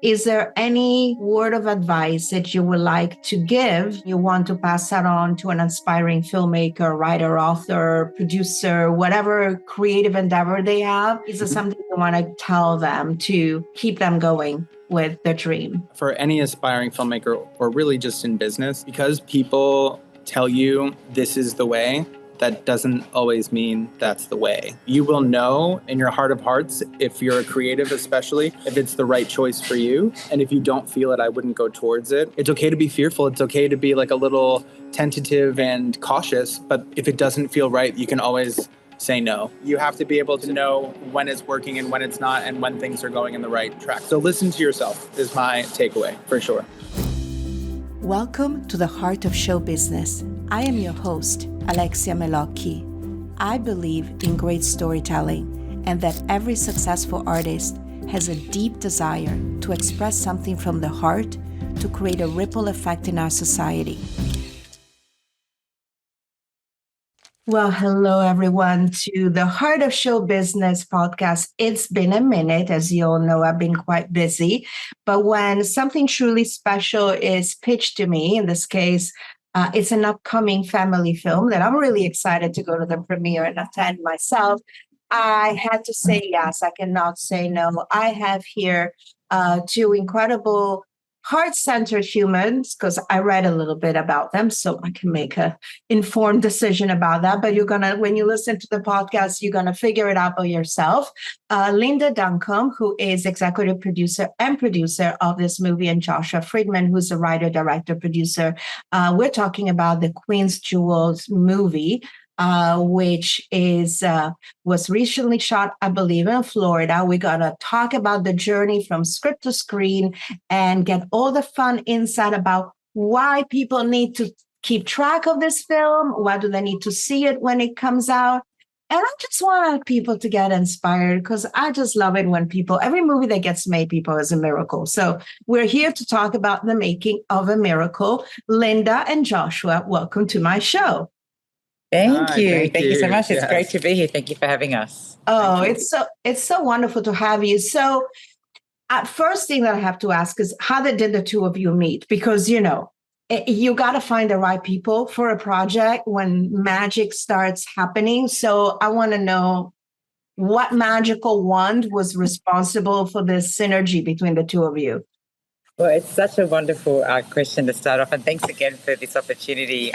Is there any word of advice that you would like to give? You want to pass that on to an aspiring filmmaker, writer, author, producer, whatever creative endeavor they have? Is there something you want to tell them to keep them going with their dream? For any aspiring filmmaker, or really just in business, because people tell you this is the way, that doesn't always mean that's the way. You will know in your heart of hearts, if you're a creative especially, if it's the right choice for you. And if you don't feel it, I wouldn't go towards it. It's okay to be fearful. It's okay to be like a little tentative and cautious. But if it doesn't feel right, you can always say no. You have to be able to know when it's working and when it's not, and when things are going in the right track. So listen to yourself is my takeaway, for sure. Welcome to the Heart of Show Business. I am your host, Alexia Melocchi. I believe in great storytelling and that every successful artist has a deep desire to express something from the heart to create a ripple effect in our society. Well, hello, everyone, to the Heart of Show Business podcast. It's been a minute. As you all know, I've been quite busy. But when something truly special is pitched to me, in this case, it's an upcoming family film that I'm really excited to go to the premiere and attend myself, I had to say yes. I cannot say no. I have here two incredible heart-centered humans, because I read a little bit about them, so I can make an informed decision about that. But when you listen to the podcast, you're gonna figure it out by yourself. Linda Duncombe, who is executive producer and producer of this movie, and Joshua Friedman, who's a writer, director, producer. We're talking about the Queen's Jewels movie, which was recently shot, I believe, in Florida. We're going to talk about the journey from script to screen and get all the fun insight about why people need to keep track of this film. Why do they need to see it when it comes out? And I just want people to get inspired, because I just love it when every movie that gets made, people, is a miracle. So we're here to talk about the making of a miracle. Linda and Joshua, welcome to my show. Thank you. Thank you so much. It's great to be here. Thank you for having us. Oh, it's so wonderful to have you. So, first thing that I have to ask is, how did the two of you meet? Because, you got to find the right people for a project when magic starts happening. So I want to know what magical wand was responsible for this synergy between the two of you. Well, it's such a wonderful question to start off. And thanks again for this opportunity.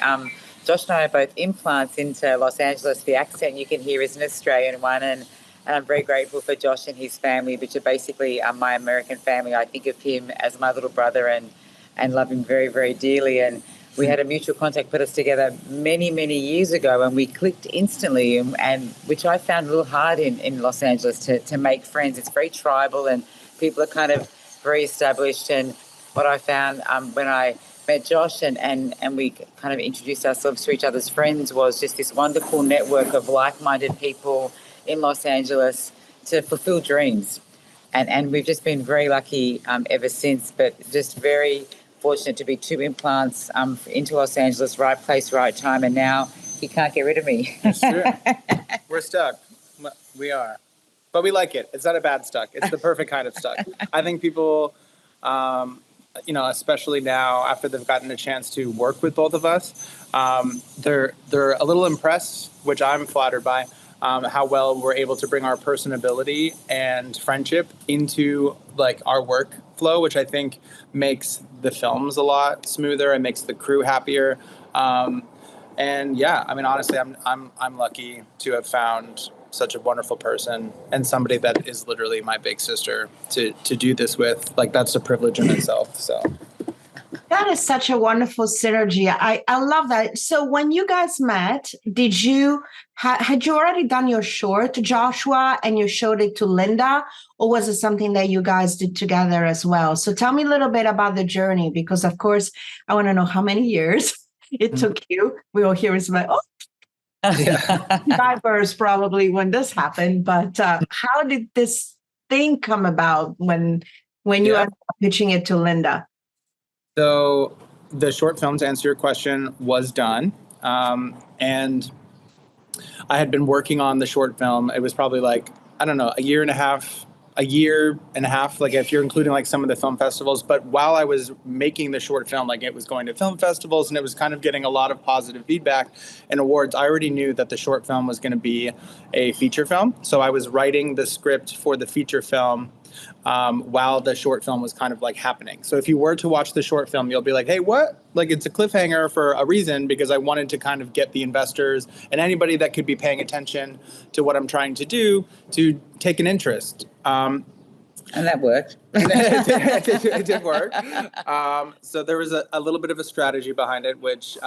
Josh and I are both implants into Los Angeles. The accent you can hear is an Australian one, and I'm very grateful for Josh and his family, which are basically my American family. I think of him as my little brother and love him very, very dearly. And we had a mutual contact put us together many, many years ago, and we clicked instantly, and which I found a little hard in Los Angeles to make friends. It's very tribal, and people are kind of very established. And what I found when I met Josh and we kind of introduced ourselves to each other's friends was just this wonderful network of like-minded people in Los Angeles to fulfill dreams. And we've just been very lucky ever since, but just very fortunate to be two implants into Los Angeles, right place, right time, and now you can't get rid of me. That's true. We're stuck. We are. But we like it. It's not a bad stuck. It's the perfect kind of stuck. I think people... especially now after they've gotten a chance to work with both of us, they're a little impressed, which I'm flattered by, how well we're able to bring our personability and friendship into like our workflow, which I think makes the films a lot smoother and makes the crew happier. And yeah, I mean, honestly, I'm lucky to have found such a wonderful person and somebody that is literally my big sister to do this with. Like, that's a privilege in itself. So that is such a wonderful synergy. I love that. So when you guys met, had you already done your short, Joshua, and you showed it to Linda, or was it something that you guys did together as well? So tell me a little bit about the journey, because of course I want to know how many years it took you. We all hear is like, diverse probably when this happened, but how did this thing come about when you ended up pitching it to Linda? So the short film, to answer your question, was done, and I had been working on the short film. It was probably like, I don't know, a year and a half a year and a half, like if you're including like some of the film festivals. But while I was making the short film, like it was going to film festivals and it was kind of getting a lot of positive feedback and awards, I already knew that the short film was going to be a feature film. So I was writing the script for the feature film while the short film was kind of like happening. So if you were to watch the short film, you'll be like, hey, what? Like it's a cliffhanger for a reason, because I wanted to kind of get the investors and anybody that could be paying attention to what I'm trying to do to take an interest. And that worked. It did work. So there was a little bit of a strategy behind it, which,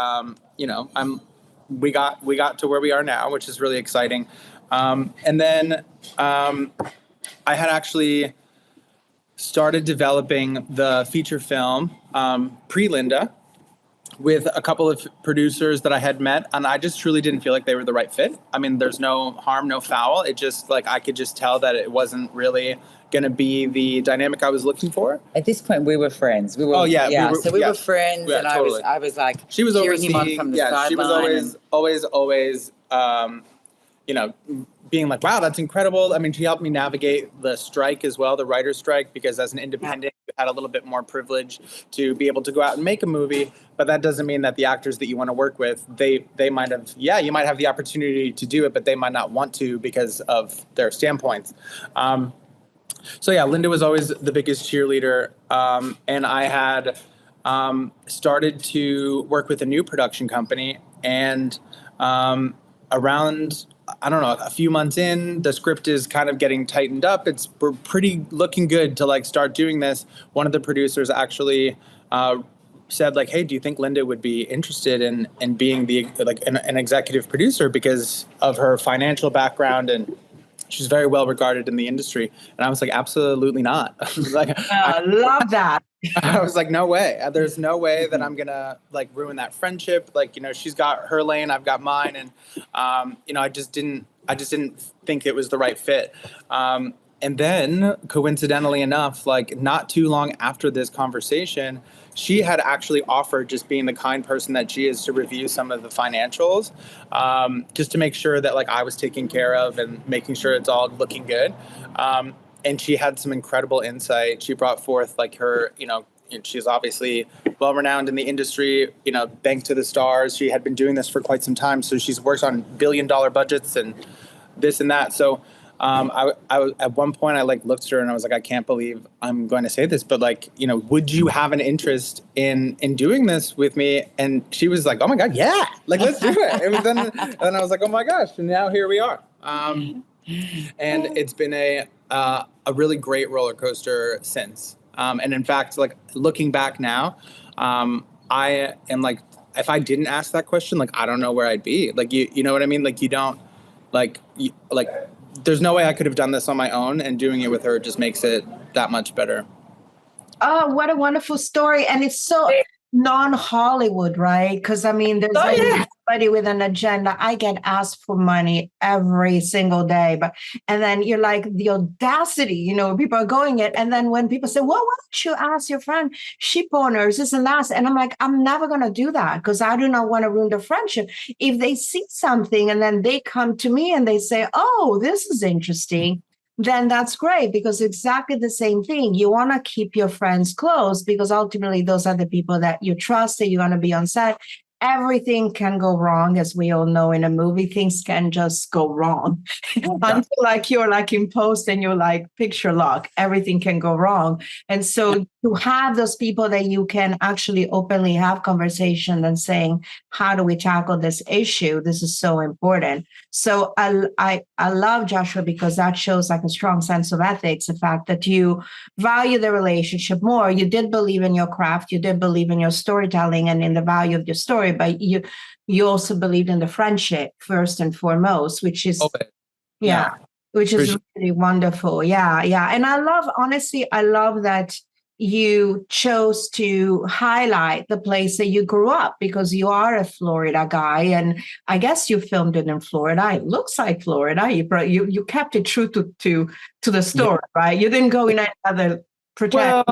we got to where we are now, which is really exciting. And then I had actually started developing the feature film pre-Linda with a couple of producers that I had met, and I just truly didn't feel like they were the right fit. I mean, there's no harm, no foul. It just like I could just tell that it wasn't really going to be the dynamic I was looking for. At this point, we were friends. We were, we were friends, and totally. I was like, she was cheering him on from the sideline. She was always, being like, wow, that's incredible. I mean, she helped me navigate the strike as well, the writer's strike, because as an independent, you had a little bit more privilege to be able to go out and make a movie. But that doesn't mean that the actors that you want to work with, they might have, you might have the opportunity to do it, but they might not want to because of their standpoints. Linda was always the biggest cheerleader. And I had started to work with a new production company, and around, I don't know, a few months in, the script is kind of getting tightened up. We're pretty looking good to like start doing this. One of the producers actually said like, hey, do you think Linda would be interested in being an executive producer because of her financial background, and she's very well regarded in the industry? And I was like, absolutely not. I love that. I was like, no way. There's no way that I'm gonna like ruin that friendship. Like, she's got her lane, I've got mine, and I just didn't think it was the right fit. And then, coincidentally enough, like not too long after this conversation, she had actually offered, just being the kind person that she is, to review some of the financials, just to make sure that like I was taken care of and making sure it's all looking good. And she had some incredible insight. She brought forth like her, she's obviously well renowned in the industry, bank to the stars. She had been doing this for quite some time. So she's worked on $1 billion budgets and this and that. So I at one point I like looked at her and I was like, I can't believe I'm going to say this, but like, would you have an interest in doing this with me? And she was like, oh my God, yeah, like, let's do it. And then I was like, oh my gosh. And now here we are. And it's been a really great roller coaster since. And in fact, like looking back now, I am like, if I didn't ask that question, like, I don't know where I'd be. Like, you know what I mean? Like, you don't there's no way I could have done this on my own, and doing it with her just makes it that much better. Oh, what a wonderful story. And it's so non-Hollywood, right? Because I mean, there's somebody with an agenda. I get asked for money every single day, and then you're like, the audacity, people are going it. And then when people say, well, why don't you ask your friend, ship owners, this and that? And I'm like, I'm never going to do that because I do not want to ruin the friendship. If they see something and then they come to me and they say, oh, this is interesting, then that's great, because exactly the same thing. You want to keep your friends close because ultimately those are the people that you trust, that you're going to be on set. Everything can go wrong, as we all know in a movie. Things can just go wrong until like you're like in post and you're like picture lock. Everything can go wrong, and so to have those people that you can actually openly have conversation and saying, how do we tackle this issue? This is so important. So I love Joshua because that shows like a strong sense of ethics. The fact that you value the relationship more. You did believe in your craft. You did believe in your storytelling and in the value of your story, but you also believed in the friendship first and foremost, which is which is really wonderful. Yeah. And I love that you chose to highlight the place that you grew up, because you are a Florida guy, and I guess you filmed it in Florida. It looks like Florida. You kept it true to the story, right? You didn't go in another Florida.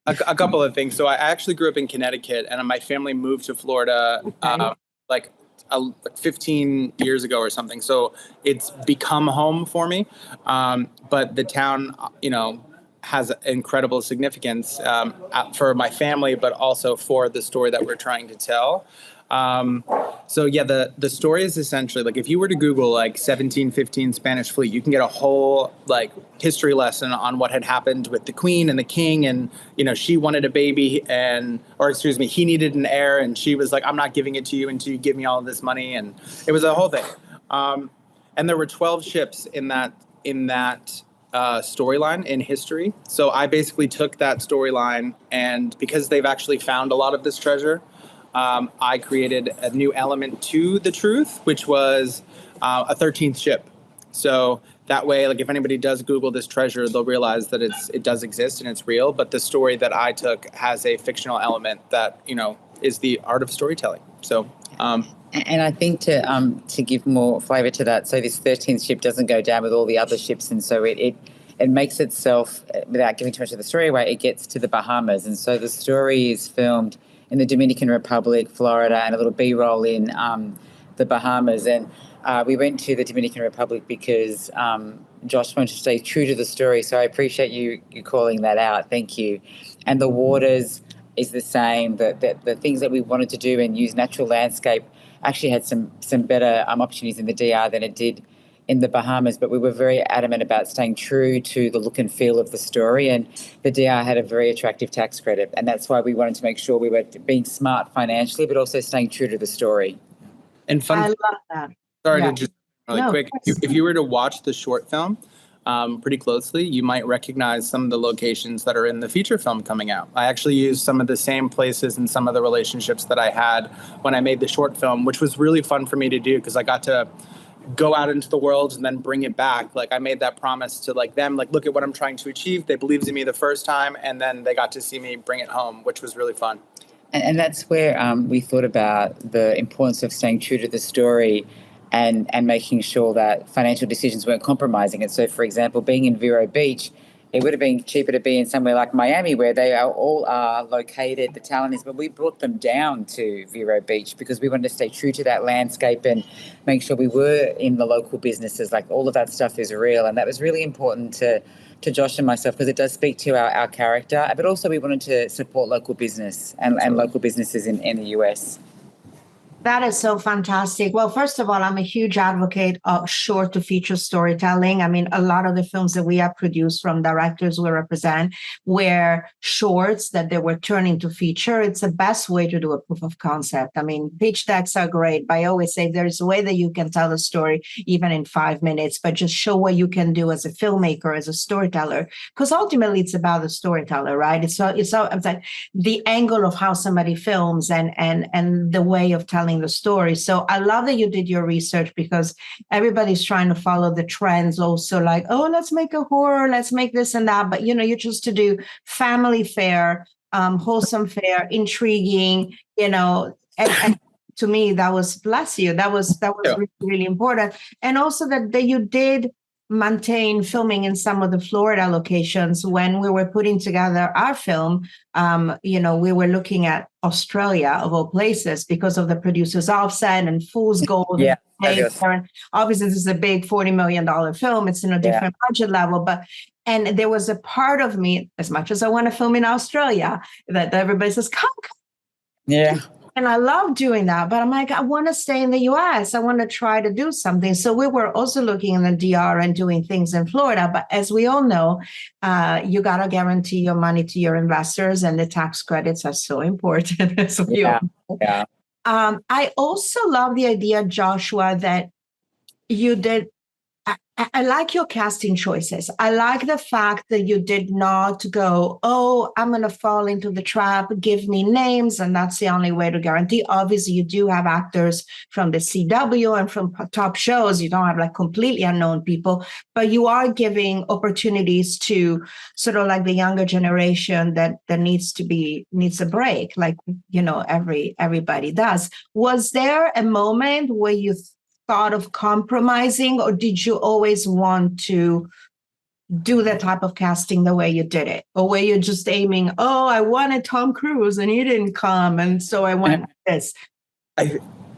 A couple of things. So I actually grew up in Connecticut, and my family moved to Florida like like 15 years ago or something. So it's become home for me. But the town, has incredible significance for my family, but also for the story that we're trying to tell. So yeah, the story is essentially like, if you were to Google like 1715 Spanish fleet, you can get a whole like history lesson on what had happened with the queen and the king. And, she wanted a baby he needed an heir. And she was like, I'm not giving it to you until you give me all of this money. And it was a whole thing. And there were 12 ships in that storyline in history. So I basically took that storyline, and because they've actually found a lot of this treasure, I created a new element to the truth, which was a 13th ship. So that way, like if anybody does Google this treasure, they'll realize that it does exist and it's real. But the story that I took has a fictional element that, is the art of storytelling. So, and I think to give more flavour to that, so this 13th ship doesn't go down with all the other ships, and so it makes itself, without giving too much of the story away, it gets to the Bahamas. And so the story is filmed in the Dominican Republic, Florida, and a little B-roll in the Bahamas. And we went to the Dominican Republic because Josh wanted to stay true to the story. So I appreciate you calling that out. Thank you. And the waters is the same. The things that we wanted to do and use natural landscape actually had some better opportunities in the DR than it did in the Bahamas, but we were very adamant about staying true to the look and feel of the story, and the DR had a very attractive tax credit, and that's why we wanted to make sure we were being smart financially, but also staying true to the story. And fun. I love that. Sorry to just really quick. If you were to watch the short film pretty closely, you might recognize some of the locations that are in the feature film coming out. I actually used some of the same places and some of the relationships that I had when I made the short film, which was really fun for me to do because I got to go out into the world and then bring it back. Like I made that promise to like them, like, look at what I'm trying to achieve. They believed in me the first time, and then they got to see me bring it home, which was really fun. And that's where we thought about the importance of staying true to the story and making sure that financial decisions weren't compromising it. So, for example, being in Vero Beach, it would have been cheaper to be in somewhere like Miami where they all are located, the talent is, but we brought them down to Vero Beach because we wanted to stay true to that landscape and make sure we were in the local businesses. Like all of that stuff is real. And that was really important to Josh and myself because it does speak to our character, but also we wanted to support local business and local businesses in the US. That is so fantastic. Well, first of all, I'm a huge advocate of short to feature storytelling. I mean, a lot of the films that we have produced from directors we represent were shorts that they were turned into feature. It's the best way to do a proof of concept. I mean, pitch decks are great, but I always say there's a way that you can tell a story even in 5 minutes, but just show what you can do as a filmmaker, as a storyteller, because ultimately it's about the storyteller, right? It's like the angle of how somebody films and the way of telling the story. So I love that you did your research because everybody's trying to follow the trends also, like, oh, let's make a horror, let's make this and that. But, you choose to do family fare, wholesome fare, intriguing, and to me, that was, bless you, that was really, really important. And also that you did maintain filming in some of the Florida locations. When we were putting together our film, we were looking at Australia of all places because of the producer's offset and Fool's Gold. Yeah, obviously, this is a big $40 million film. It's in a different budget level, and there was a part of me, as much as I want to film in Australia, that everybody says, come. Yeah. And I love doing that, but I'm like, I want to stay in the US. I want to try to do something. So we were also looking in the DR and doing things in Florida. But as we all know, you got to guarantee your money to your investors, and the tax credits are so important. As we all know. Yeah. I also love the idea, Joshua, that you did. I like your casting choices. I like the fact that you did not go, oh, I'm going to fall into the trap, give me names, and that's the only way to guarantee. Obviously, you do have actors from the CW and from top shows. You don't have like completely unknown people, but you are giving opportunities to sort of like the younger generation that needs a break, like, everybody does. Was there a moment where you thought of compromising, or did you always want to do that type of casting the way you did it? Or were you just aiming, oh, I wanted Tom Cruise and he didn't come, and so I went this?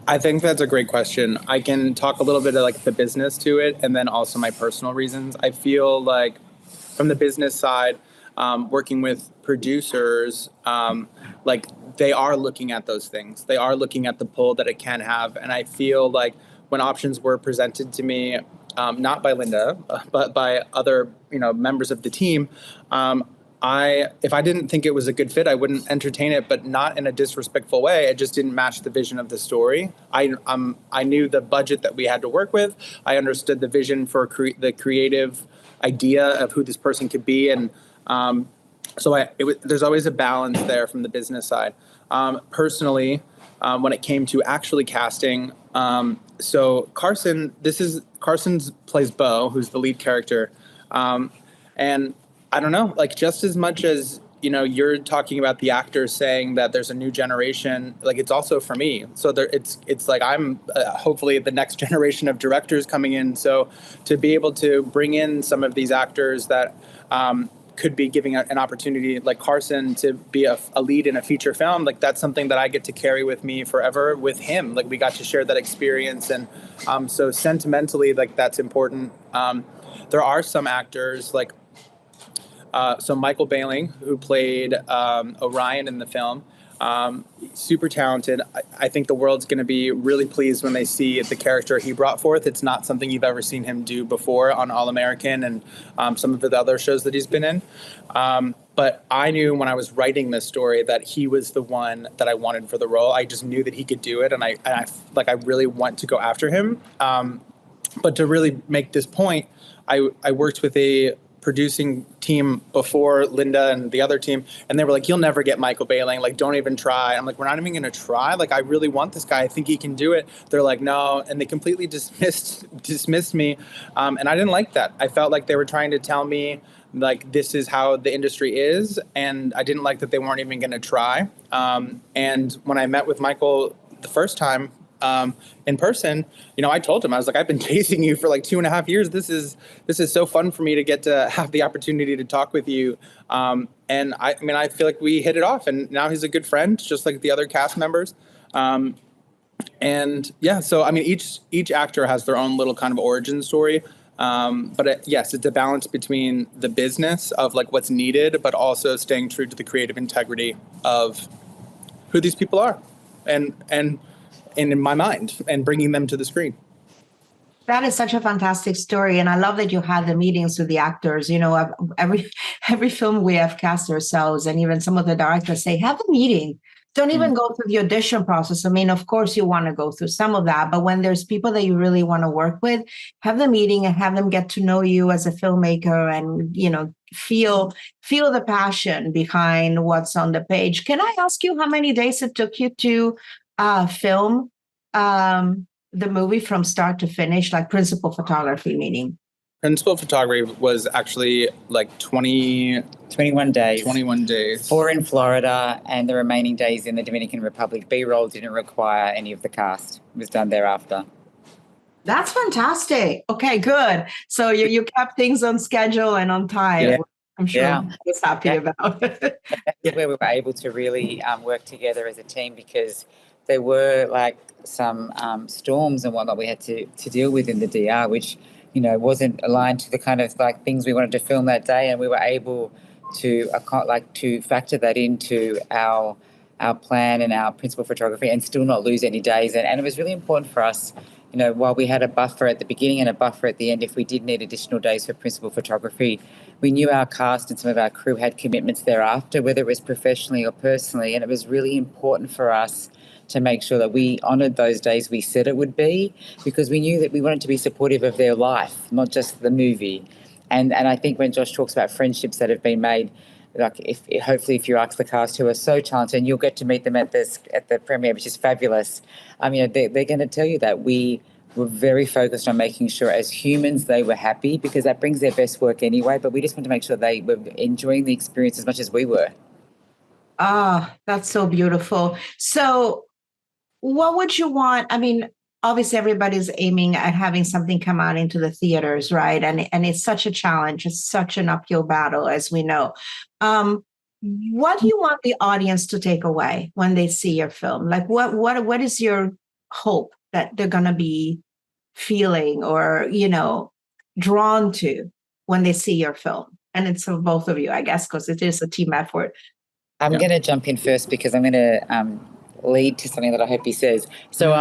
I think that's a great question. I can talk a little bit of like the business to it and then also my personal reasons. I feel like from the business side, working with producers, like they are looking at those things. They are looking at the pull that it can have. And I feel like when options were presented to me, not by Linda, but by other, members of the team, if I didn't think it was a good fit, I wouldn't entertain it, but not in a disrespectful way. It just didn't match the vision of the story. I knew the budget that we had to work with. I understood the vision for the creative idea of who this person could be, and there's always a balance there from the business side. Personally, when it came to actually casting, so Carson plays Bo, who's the lead character, and I don't know, like just as much as, you're talking about the actors saying that there's a new generation, like it's also for me. So it's like I'm hopefully the next generation of directors coming in. So to be able to bring in some of these actors that could be giving an opportunity like Carson to be a lead in a feature film, like that's something that I get to carry with me forever with him. Like we got to share that experience. And so sentimentally, like that's important. There are some actors like, so Michael Bailing, who played Orion in the film, super talented. I think the world's going to be really pleased when they see the character he brought forth. It's not something you've ever seen him do before on All American and some of the other shows that he's been in. But I knew when I was writing this story that he was the one that I wanted for the role. I just knew that he could do it, and I really want to go after him. But to really make this point, I worked with a producing team before Linda and the other team, and they were like, you'll never get Michael Bailing, like don't even try. I'm like, we're not even gonna try, like I really want this guy, I think he can do it. They're like, no, and they completely dismissed me, and I didn't like that. I felt like they were trying to tell me like this is how the industry is, and I didn't like that they weren't even gonna try. And when I met with Michael the first time in person, I told him, I was like, I've been chasing you for like 2.5 years. This is so fun for me to get to have the opportunity to talk with you. And I feel like we hit it off, and now he's a good friend, just like the other cast members. And yeah, so each actor has their own little kind of origin story. But yes, it's a balance between the business of like what's needed, but also staying true to the creative integrity of who these people are, and in my mind, and bringing them to the screen. That is such a fantastic story. And I love that you had the meetings with the actors. Every film we have cast ourselves, and even some of the directors say, have a meeting. Don't even go through the audition process. Of course you want to go through some of that, but when there's people that you really want to work with, have the meeting and have them get to know you as a filmmaker and, feel the passion behind what's on the page. Can I ask you how many days it took you to film the movie from start to finish, like principal photography meaning? Principal photography was actually like 21 days. 21 days. 4 in Florida and the remaining days in the Dominican Republic. B-roll didn't require any of the cast. It was done thereafter. That's fantastic. Okay, good. So you kept things on schedule and on time. Yeah. I'm sure I was happy about it. That's where we were able to really work together as a team, because there were like some storms and whatnot we had to deal with in the DR, which, wasn't aligned to the kind of like things we wanted to film that day. And we were able to factor that into our plan and our principal photography and still not lose any days. And it was really important for us, while we had a buffer at the beginning and a buffer at the end, if we did need additional days for principal photography, we knew our cast and some of our crew had commitments thereafter, whether it was professionally or personally. And it was really important for us to make sure that we honoured those days we said it would be, because we knew that we wanted to be supportive of their life, not just the movie. And I think when Josh talks about friendships that have been made, like if you ask the cast, who are so talented, and you'll get to meet them at the premiere, which is fabulous. They're going to tell you that we were very focused on making sure as humans they were happy, because that brings their best work anyway. But we just want to make sure they were enjoying the experience as much as we were. Ah, that's so beautiful. So what would you want? Obviously everybody's aiming at having something come out into the theaters, right? And it's such a challenge. It's such an uphill battle, as we know. What do you want the audience to take away when they see your film? Like what is your hope that they're going to be feeling or, drawn to when they see your film? And it's for both of you, I guess, because it is a team effort. I'm going to jump in first because I'm going to lead to something that I hope he says. So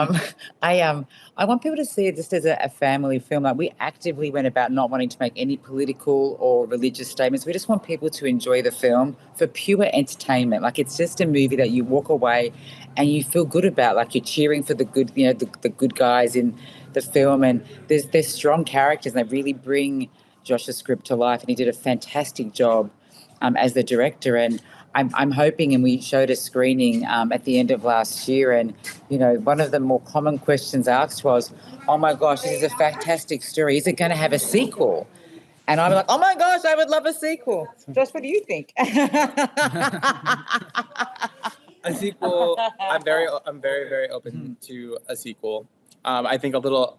I want people to see it just as a family film. Like, we actively went about not wanting to make any political or religious statements. We just want people to enjoy the film for pure entertainment. Like, it's just a movie that you walk away and you feel good about. Like, you're cheering for the good, the good guys in the film, and there's strong characters, and they really bring Josh's script to life. And he did a fantastic job as the director. And I'm hoping, and we showed a screening at the end of last year, and, one of the more common questions asked was, oh my gosh, this is a fantastic story. Is it going to have a sequel? And I'm like, oh my gosh, I would love a sequel. Josh, what do you think? A sequel, I'm very, very open to a sequel. I think a little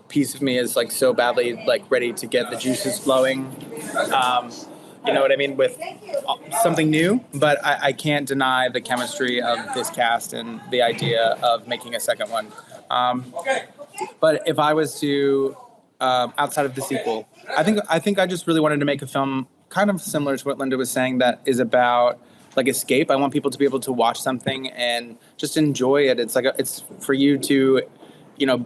piece of me is like so badly like ready to get the juices flowing. You know what I mean, with something new, but I can't deny the chemistry of this cast and the idea of making a second one. But if I was to, outside of the sequel, I think I just really wanted to make a film kind of similar to what Linda was saying, that is about like escape. I want people to be able to watch something and just enjoy it. It's like it's for you to,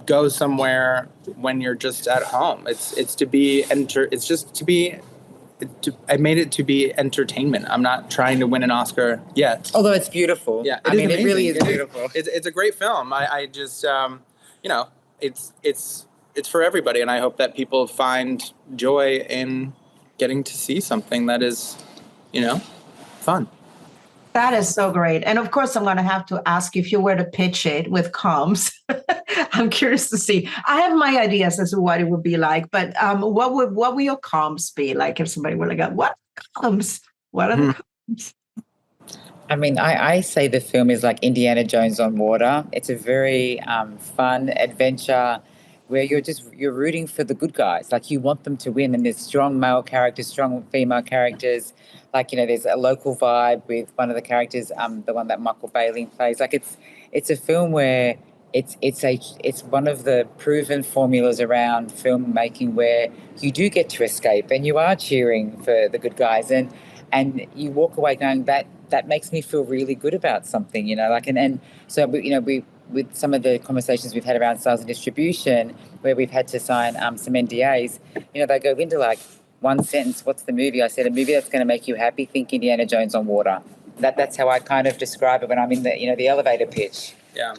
go somewhere when you're just at home. I made it to be entertainment. I'm not trying to win an Oscar yet. Although it's beautiful. Yeah, it really is beautiful. It's a great film. I just, it's for everybody, and I hope that people find joy in getting to see something that is, fun. That is so great. And of course, I'm going to have to ask you, if you were to pitch it with comms, I'm curious to see. I have my ideas as to what it would be like, but what would your comms be like if somebody were like, what comms? What are the comms? I mean, I say the film is like Indiana Jones on water. It's a very fun adventure where you're rooting for the good guys. Like, you want them to win, and there's strong male characters, strong female characters. Like, there's a local vibe with one of the characters, the one that Michael Bailey plays. Like, it's a film where it's one of the proven formulas around filmmaking where you do get to escape and you are cheering for the good guys, and you walk away going, that makes me feel really good about something, so we with some of the conversations we've had around sales and distribution, where we've had to sign some NDAs, they go into like one sentence, what's the movie? I said, a movie that's going to make you happy, think Indiana Jones on water. That's how I kind of describe it when I'm in the elevator pitch. Yeah.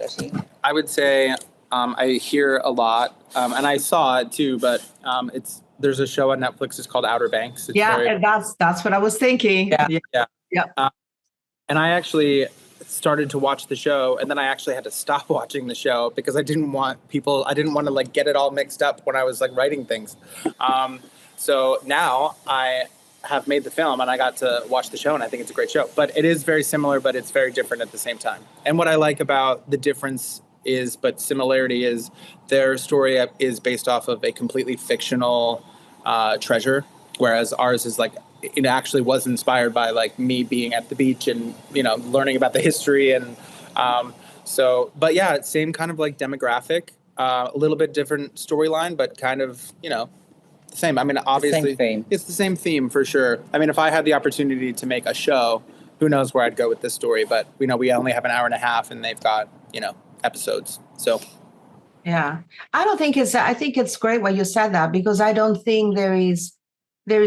I would say I hear a lot, and I saw it too, but there's a show on Netflix. It's called Outer Banks. And that's what I was thinking. Yeah. And I actually started to watch the show, and then I actually had to stop watching the show because I didn't want to like get it all mixed up when I was like writing things. So now I have made the film and I got to watch the show, and I think it's a great show. But it is very similar, but it's very different at the same time. And what I like about the difference but similarity is their story is based off of a completely fictional treasure, whereas ours is like, it actually was inspired by like me being at the beach and, learning about the history. And but yeah, same kind of like demographic, a little bit different storyline, but kind of, the same. I mean, obviously it's the same theme for sure. I mean, if I had the opportunity to make a show, who knows where I'd go with this story, but we only have an hour and a half and they've got, episodes. So. Yeah, I think it's great what you said that, because I don't think there is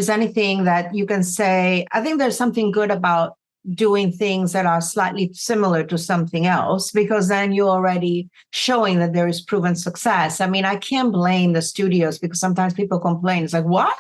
anything that you can say. I think there's something good about doing things that are slightly similar to something else, because then you're already showing that there is proven success. I mean, I can't blame the studios, because sometimes people complain. It's like, what?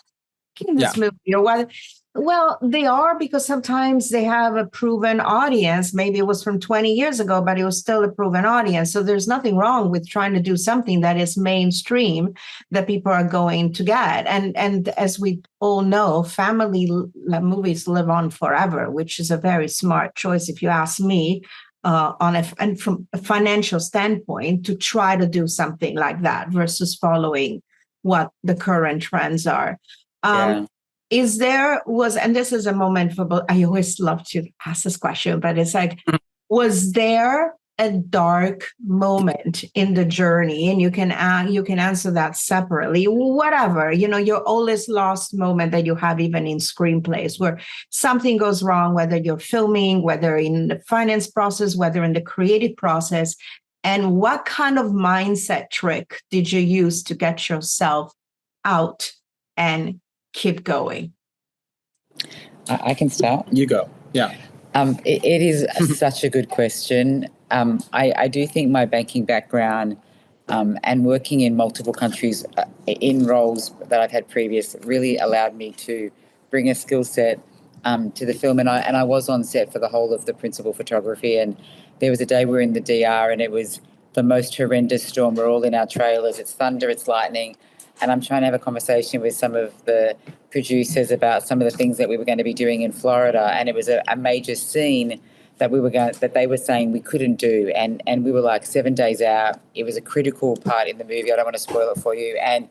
In this movie or what? Well, they are, because sometimes they have a proven audience. Maybe it was from 20 years ago, but it was still a proven audience. So there's nothing wrong with trying to do something that is mainstream that people are going to get. And as we all know, family movies live on forever, which is a very smart choice, if you ask me, and from a financial standpoint, to try to do something like that versus following what the current trends are. And this is a moment for both, I always love to ask this question, but it's like, was there a dark moment in the journey? And you can answer that separately. Whatever, your oldest lost moment that you have, even in screenplays, where something goes wrong, whether you're filming, whether in the finance process, whether in the creative process. And what kind of mindset trick did you use to get yourself out and keep going? I can start. You go. Yeah. It is such a good question. I do think my banking background and working in multiple countries in roles that I've had previous really allowed me to bring a skill set to the film. And I was on set for the whole of the principal photography. And there was a day we were in the DR and it was the most horrendous storm. We're all in our trailers. It's thunder, it's lightning. And I'm trying to have a conversation with some of the producers about some of the things that we were going to be doing in Florida. And it was a major scene that they were saying we couldn't do. And we were like 7 days out. It was a critical part in the movie. I don't want to spoil it for you. And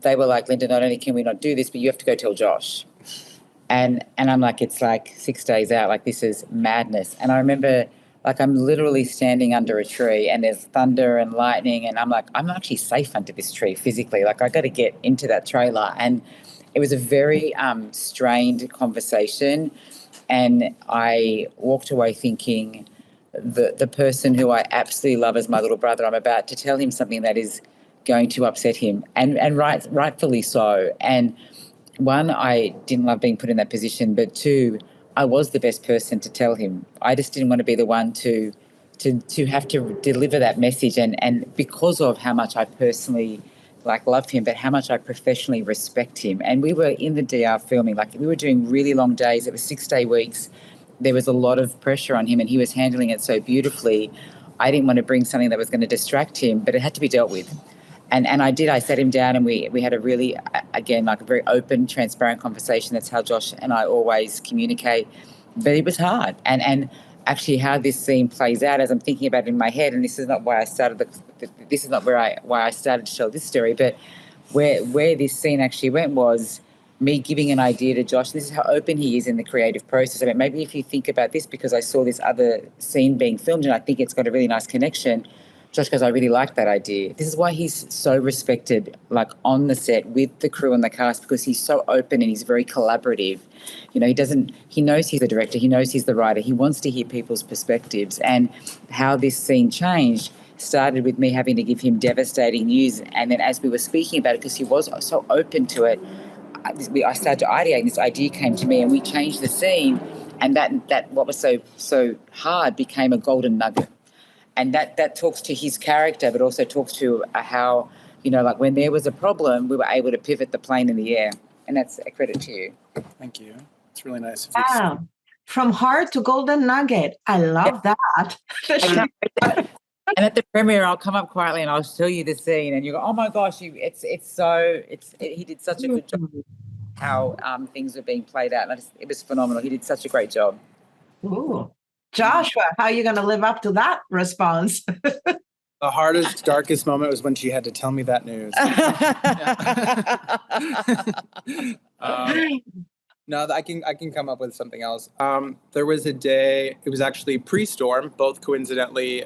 they were like, Linda, not only can we not do this, but you have to go tell Josh. And I'm like, it's like 6 days out. Like, this is madness. And I remember, like, I'm literally standing under a tree and there's thunder and lightning. And I'm like, I'm not actually safe under this tree physically. Like, I got to get into that trailer. And it was a very strained conversation. And I walked away thinking the person who I absolutely love as my little brother, I'm about to tell him something that is going to upset him. And rightfully so. And one, I didn't love being put in that position. But two, I was the best person to tell him. I just didn't want to be the one to have to deliver that message. And because of how much I personally love him, but how much I professionally respect him. And we were in the DR filming, like we were doing really long days. It was 6 day weeks. There was a lot of pressure on him and he was handling it so beautifully. I didn't want to bring something that was going to distract him, but it had to be dealt with. And I did. I sat him down and we had a really, again, like a very open, transparent conversation. That's how Josh and I always communicate. But it was hard. And actually how this scene plays out as I'm thinking about it in my head, and this is not why I started this is not why I started to tell this story, but where this scene actually went was me giving an idea to Josh. This is how open he is in the creative process. I mean, maybe if you think about this, because I saw this other scene being filmed and I think it's got a really nice connection. Josh goes, I really like that idea. This is why he's so respected, like on the set with the crew and the cast, because he's so open and he's very collaborative. You know, he knows he's the director, he knows he's the writer, he wants to hear people's perspectives. And how this scene changed started with me having to give him devastating news. And then as we were speaking about it, because he was so open to it, I started to ideate and this idea came to me and we changed the scene. And that what was so hard became a golden nugget. And that talks to his character, but also talks to how, you know, like when there was a problem, we were able to pivot the plane in the air. And that's a credit to you. Thank you. It's really nice. Wow. From heart to golden nugget. I love that. And at the premiere, I'll come up quietly and I'll show you the scene and you go, oh my gosh, he did such a good job how things were being played out. And it was phenomenal. He did such a great job. Ooh. Joshua, how are you going to live up to that response? The hardest, darkest moment was when she had to tell me that news. No, I can come up with something else. There was a day, it was actually pre-storm, both coincidentally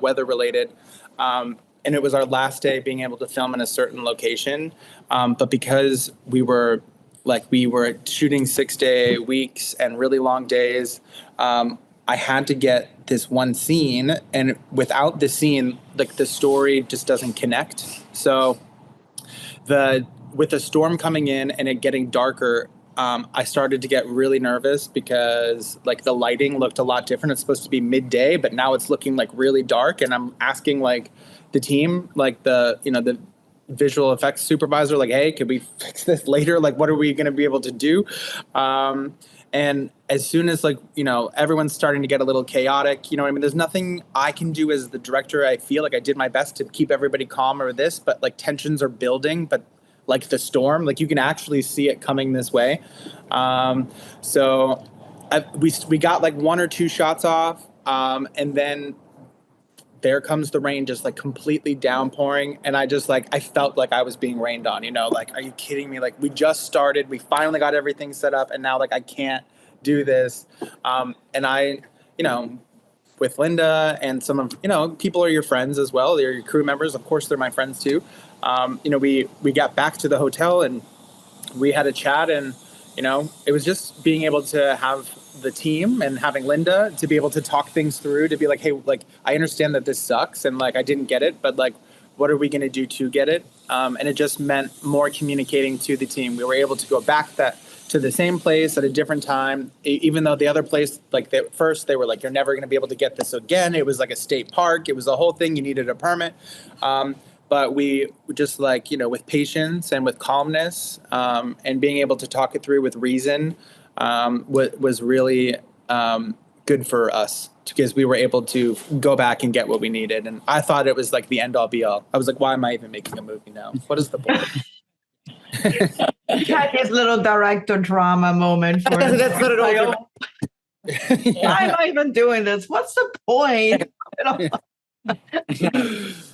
weather related. And it was our last day being able to film in a certain location. But because we were shooting 6 day weeks and really long days, I had to get this one scene, and without the scene, like the story just doesn't connect. So with the storm coming in and it getting darker, I started to get really nervous because like the lighting looked a lot different. It's supposed to be midday, but now it's looking like really dark. And I'm asking like the team, like the visual effects supervisor, like, hey, could we fix this later? Like, what are we going to be able to do? And as soon as everyone's starting to get a little chaotic, you know what I mean? There's nothing I can do as the director. I feel like I did my best to keep everybody calm or this, but like tensions are building, but like the storm, like you can actually see it coming this way. So we got like 1 or 2 shots off. And then there comes the rain just like completely downpouring. And I felt like I was being rained on, like, are you kidding me? Like we just started, we finally got everything set up and now like I can't do this. And I, with Linda and some of, people are your friends as well. They're your crew members. Of course, they're my friends too. We got back to the hotel and we had a chat, and, it was just being able to have the team and having Linda to be able to talk things through, to be like, hey, like, I understand that this sucks and like, I didn't get it, but like, what are we going to do to get it? And it just meant more communicating to the team. We were able to go back to the same place at a different time, even though the other place, like first they were like, you're never going to be able to get this again. It was like a state park. It was a whole thing. You needed a permit. But we just like, with patience and with calmness, and being able to talk it through with reason, was really good for us, because we were able to go back and get what we needed. And I thought it was like the end all be all. I was like, why am I even making a movie now? What is the point? You had his little director drama moment for That's not at all. Why am I even doing this? What's the point?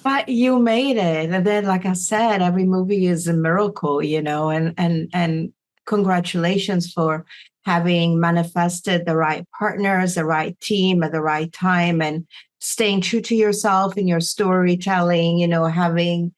But you made it. And then, like I said, every movie is a miracle, and congratulations for having manifested the right partners, the right team at the right time, and staying true to yourself in your storytelling, having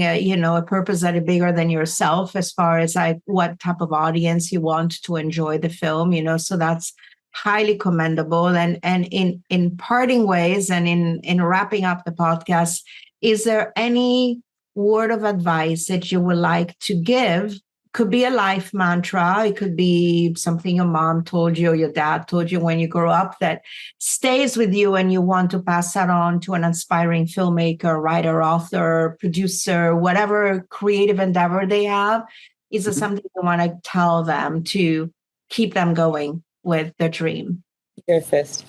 a purpose that is bigger than yourself, as far as like what type of audience you want to enjoy the film, so that's highly commendable. And in parting ways, and in wrapping up the podcast, is there any word of advice that you would like to give? Could be a life mantra. It could be something your mom told you or your dad told you when you grow up that stays with you, and you want to pass that on to an aspiring filmmaker, writer, author, producer, whatever creative endeavor they have. Is there something you want to tell them to keep them going with their dream? Go first.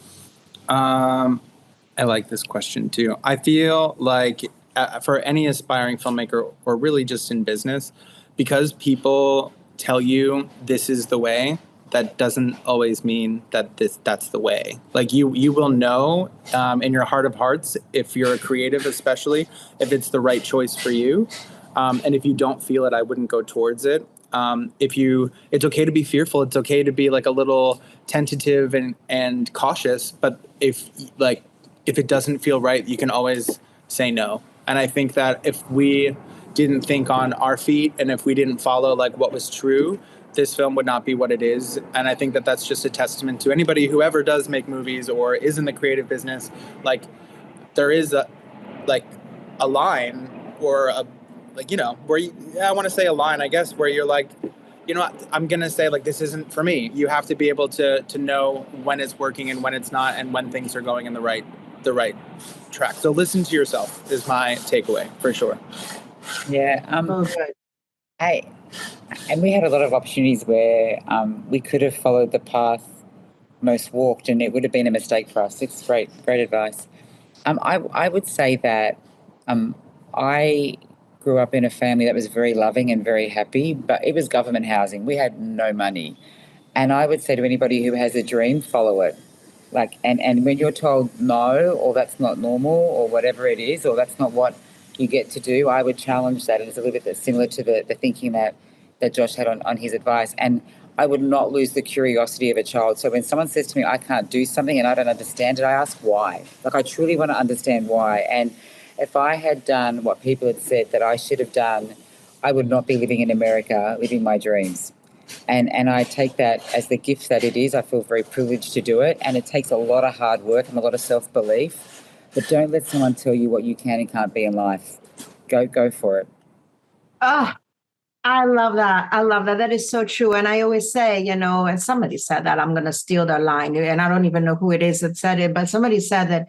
I like this question too. I feel like for any aspiring filmmaker, or really just in business, because people tell you this is the way, that doesn't always mean that that's the way. Like you will know in your heart of hearts, if you're a creative, especially, if it's the right choice for you. And if you don't feel it, I wouldn't go towards it. It's okay to be fearful. It's okay to be like a little tentative and cautious. But if it doesn't feel right, you can always say no. And I think that if we didn't think on our feet, and if we didn't follow like what was true, this film would not be what it is. And I think that that's just a testament to anybody who ever does make movies or is in the creative business. Like there is a line, or I want to say a line, I guess, where you're like, I'm going to say like, this isn't for me. You have to be able to know when it's working and when it's not, and when things are going in the right track. So listen to yourself is my takeaway for sure. Yeah. Good. And we had a lot of opportunities where we could have followed the path most walked, and it would have been a mistake for us. It's great advice. I would say that I grew up in a family that was very loving and very happy, but it was government housing. We had no money. And I would say to anybody who has a dream, follow it. And when you're told no, or that's not normal, or whatever it is, or that's not what you get to do, I would challenge that. And it's a little bit similar to the thinking that Josh had on his advice. And I would not lose the curiosity of a child. So when someone says to me, I can't do something and I don't understand it, I ask why. Like, I truly want to understand why. And if I had done what people had said that I should have done, I would not be living in America, living my dreams. And I take that as the gift that it is. I feel very privileged to do it. And it takes a lot of hard work and a lot of self-belief. But don't let someone tell you what you can and can't be in life. Go for it. Ah, I love that. That is so true. And I always say, and somebody said that, I'm going to steal their line. And I don't even know who it is that said it, but somebody said that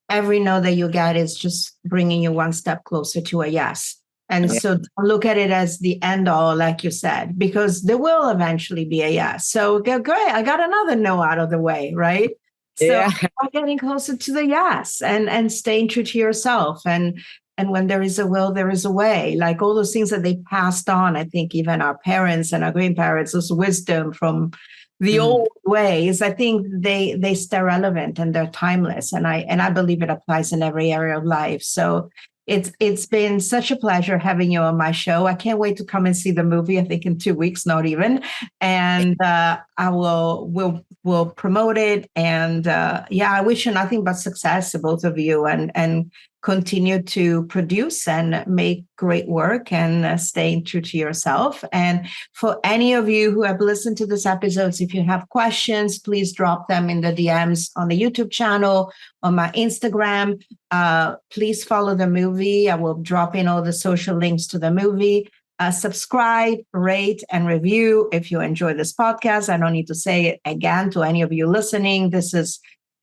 every no that you get is just bringing you one step closer to a yes. And so look at it as the end all, like you said, because there will eventually be a yes. So great. I got another no out of the way, right? So I'm getting closer to the yes, and staying true to yourself. And when there is a will, there is a way. Like all those things that they passed on, I think even our parents and our grandparents, this wisdom from the old ways, I think they stay relevant and they're timeless. And I believe it applies in every area of life. So It's been such a pleasure having you on my show. I can't wait to come and see the movie. I think in 2 weeks, not even, and we'll promote it. And I wish you nothing but success to both of you, and continue to produce and make great work, and staying true to yourself. And for any of you who have listened to this episodes, if you have questions, please drop them in the DMs on the YouTube channel, on my Instagram. Please follow the movie. I will drop in all the social links to the movie. Subscribe, rate, and review if you enjoy this podcast. I don't need to say it again to any of you listening. This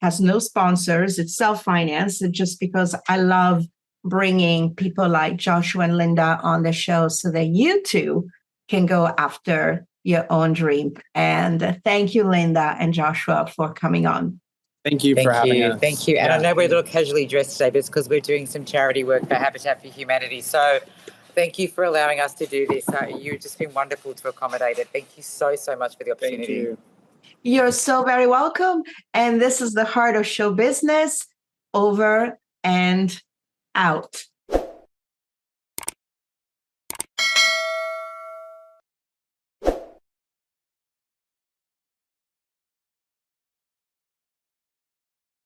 has no sponsors. It's self-financed. It's just because I love bringing people like Joshua and Linda on the show so that you too can go after your own dream. And thank you, Linda and Joshua, for coming on. Thank you for having us. Thank you. And I know we're a little casually dressed today, but it's because we're doing some charity work for Habitat for Humanity. So thank you for allowing us to do this. You've just been wonderful to accommodate it. Thank you so much for the opportunity. Thank you. You're so very welcome. And this is the Heart of Show Business. Over and out.